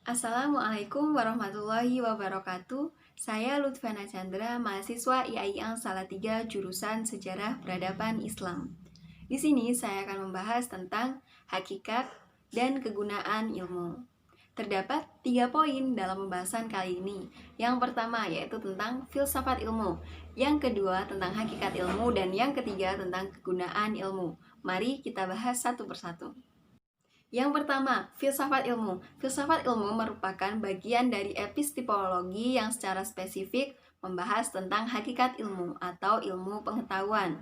Assalamualaikum warahmatullahi wabarakatuh. Saya Lutfana Chandra, mahasiswa IAIN Salatiga jurusan Sejarah Peradaban Islam. Di sini saya akan membahas tentang hakikat dan kegunaan ilmu. Terdapat 3 poin dalam pembahasan kali ini. Yang pertama yaitu tentang filsafat ilmu, yang kedua tentang hakikat ilmu, dan yang ketiga tentang kegunaan ilmu. Mari kita bahas satu persatu. Yang pertama, filsafat ilmu. Filsafat ilmu merupakan bagian dari epistemologi yang secara spesifik membahas tentang hakikat ilmu atau ilmu pengetahuan.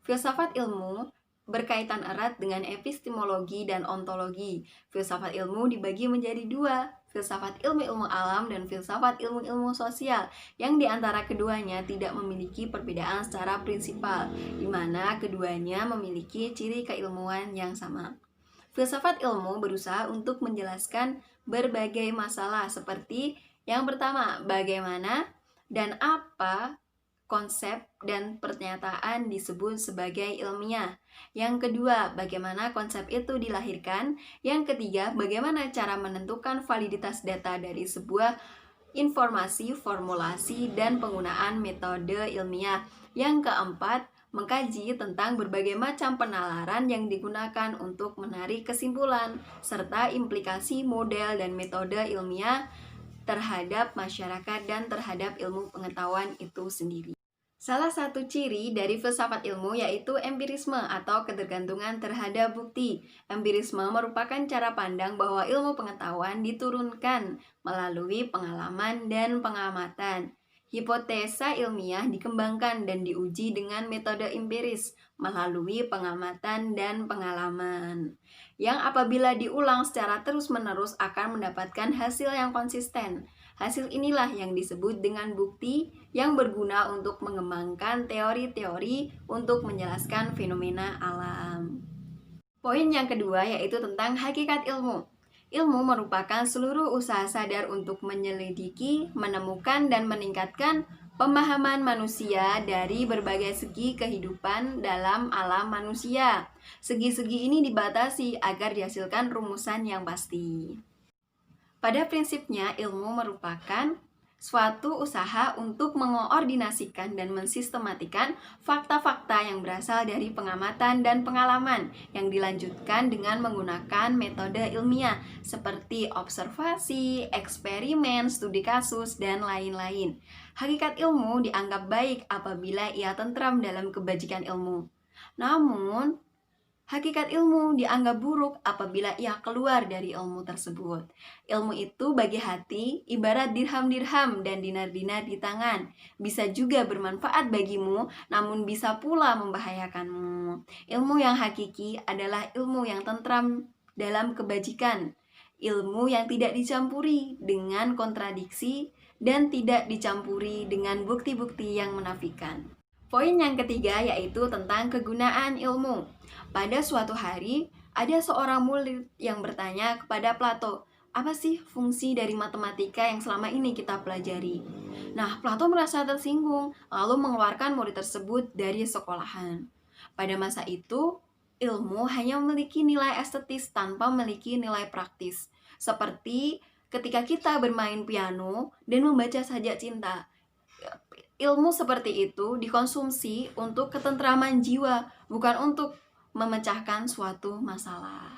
Filsafat ilmu berkaitan erat dengan epistemologi dan ontologi. Filsafat ilmu dibagi menjadi dua, filsafat ilmu-ilmu alam dan filsafat ilmu-ilmu sosial, yang diantara keduanya tidak memiliki perbedaan secara prinsipal, di mana keduanya memiliki ciri keilmuan yang sama. Filsafat ilmu berusaha untuk menjelaskan berbagai masalah seperti yang pertama, bagaimana dan apa konsep dan pernyataan disebut sebagai ilmiah. Yang kedua, bagaimana konsep itu dilahirkan. Yang ketiga, bagaimana cara menentukan validitas data dari sebuah informasi, formulasi, dan penggunaan metode ilmiah. Yang keempat, mengkaji tentang berbagai macam penalaran yang digunakan untuk menarik kesimpulan, serta implikasi model dan metode ilmiah terhadap masyarakat dan terhadap ilmu pengetahuan itu sendiri. Salah satu ciri dari filsafat ilmu yaitu empirisme atau ketergantungan terhadap bukti. Empirisme merupakan cara pandang bahwa ilmu pengetahuan diturunkan melalui pengalaman dan pengamatan. Hipotesa ilmiah dikembangkan dan diuji dengan metode empiris melalui pengamatan dan pengalaman, yang apabila diulang secara terus-menerus akan mendapatkan hasil yang konsisten. Hasil inilah yang disebut dengan bukti yang berguna untuk mengembangkan teori-teori untuk menjelaskan fenomena alam. Poin yang kedua yaitu tentang hakikat ilmu. Ilmu merupakan seluruh usaha sadar untuk menyelidiki, menemukan, dan meningkatkan pemahaman manusia dari berbagai segi kehidupan dalam alam manusia. Segi-segi ini dibatasi agar dihasilkan rumusan yang pasti. Pada prinsipnya, ilmu merupakan suatu usaha untuk mengoordinasikan dan mensistematikan fakta-fakta yang berasal dari pengamatan dan pengalaman yang dilanjutkan dengan menggunakan metode ilmiah seperti observasi, eksperimen, studi kasus, dan lain-lain. Hakikat ilmu dianggap baik apabila ia tentram dalam kebajikan ilmu. Namun, hakikat ilmu dianggap buruk apabila ia keluar dari ilmu tersebut. Ilmu itu bagi hati ibarat dirham-dirham dan dinar-dinar di tangan. Bisa juga bermanfaat bagimu, namun bisa pula membahayakanmu. Ilmu yang hakiki adalah ilmu yang tentram dalam kebajikan. Ilmu yang tidak dicampuri dengan kontradiksi dan tidak dicampuri dengan bukti-bukti yang menafikan. Poin yang ketiga yaitu tentang kegunaan ilmu. Pada suatu hari, ada seorang murid yang bertanya kepada Plato, apa sih fungsi dari matematika yang selama ini kita pelajari? Nah, Plato merasa tersinggung, lalu mengeluarkan murid tersebut dari sekolahan. Pada masa itu, ilmu hanya memiliki nilai estetis tanpa memiliki nilai praktis. Seperti ketika kita bermain piano dan membaca sajak cinta. Ilmu seperti itu dikonsumsi untuk ketentraman jiwa, bukan untuk memecahkan suatu masalah.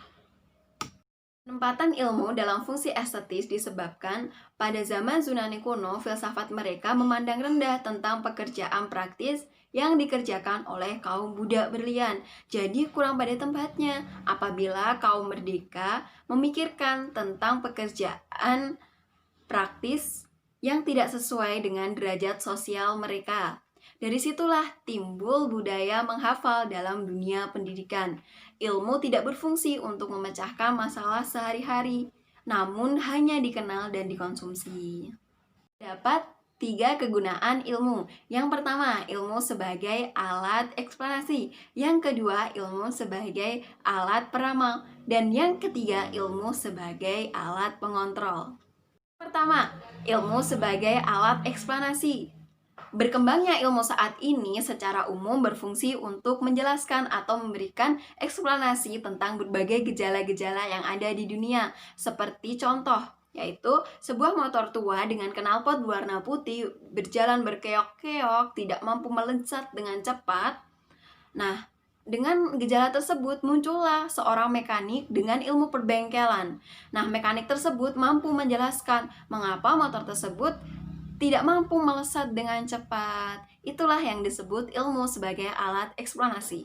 Penempatan ilmu dalam fungsi estetis disebabkan pada zaman Yunani kuno, filsafat mereka memandang rendah tentang pekerjaan praktis yang dikerjakan oleh kaum budak berlian. Jadi kurang pada tempatnya apabila kaum merdeka memikirkan tentang pekerjaan praktis yang tidak sesuai dengan derajat sosial mereka. Dari situlah timbul budaya menghafal dalam dunia pendidikan. Ilmu tidak berfungsi untuk memecahkan masalah sehari-hari, namun hanya dikenal dan dikonsumsi. Dapat 3 kegunaan ilmu. Yang pertama, ilmu sebagai alat eksplanasi. Yang kedua, ilmu sebagai alat peramal. Dan yang ketiga, ilmu sebagai alat pengontrol. Pertama, ilmu sebagai alat eksplanasi. Berkembangnya ilmu saat ini secara umum berfungsi untuk menjelaskan atau memberikan eksplanasi tentang berbagai gejala-gejala yang ada di dunia. Seperti contoh, yaitu sebuah motor tua dengan knalpot berwarna putih berjalan berkeok-keok, tidak mampu melesat dengan cepat. Nah, dengan gejala tersebut muncullah seorang mekanik dengan ilmu perbengkelan. Nah, mekanik tersebut mampu menjelaskan mengapa motor tersebut tidak mampu melesat dengan cepat. Itulah yang disebut ilmu sebagai alat eksplanasi.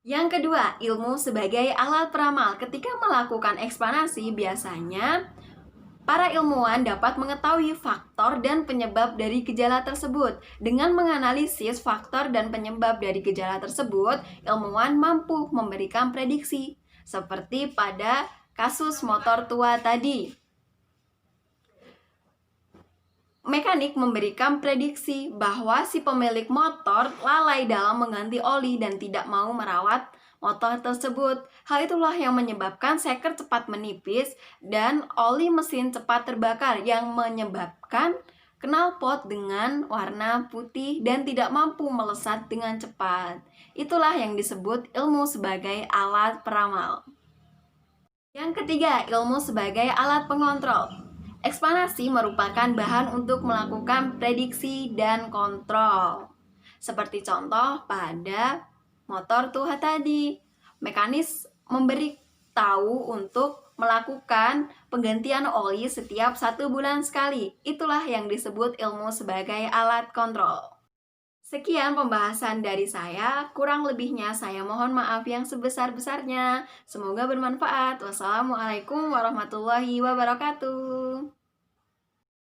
Yang kedua, ilmu sebagai alat peramal. Ketika melakukan eksplanasi, biasanya para ilmuwan dapat mengetahui faktor dan penyebab dari gejala tersebut. Dengan menganalisis faktor dan penyebab dari gejala tersebut, ilmuwan mampu memberikan prediksi. Seperti pada kasus motor tua tadi. Mekanik memberikan prediksi bahwa si pemilik motor lalai dalam mengganti oli dan tidak mau merawat motor tersebut. Hal itulah yang menyebabkan seker cepat menipis dan oli mesin cepat terbakar yang menyebabkan knalpot dengan warna putih dan tidak mampu melesat dengan cepat. Itulah yang disebut ilmu sebagai alat peramal. Yang ketiga, ilmu sebagai alat pengontrol. Eksplanasi merupakan bahan untuk melakukan prediksi dan kontrol. Seperti contoh pada motor tua tadi, mekanis memberi tahu untuk melakukan penggantian oli setiap 1 bulan sekali. Itulah yang disebut ilmu sebagai alat kontrol. Sekian pembahasan dari saya, kurang lebihnya saya mohon maaf yang sebesar-besarnya. Semoga bermanfaat. Wassalamualaikum warahmatullahi wabarakatuh.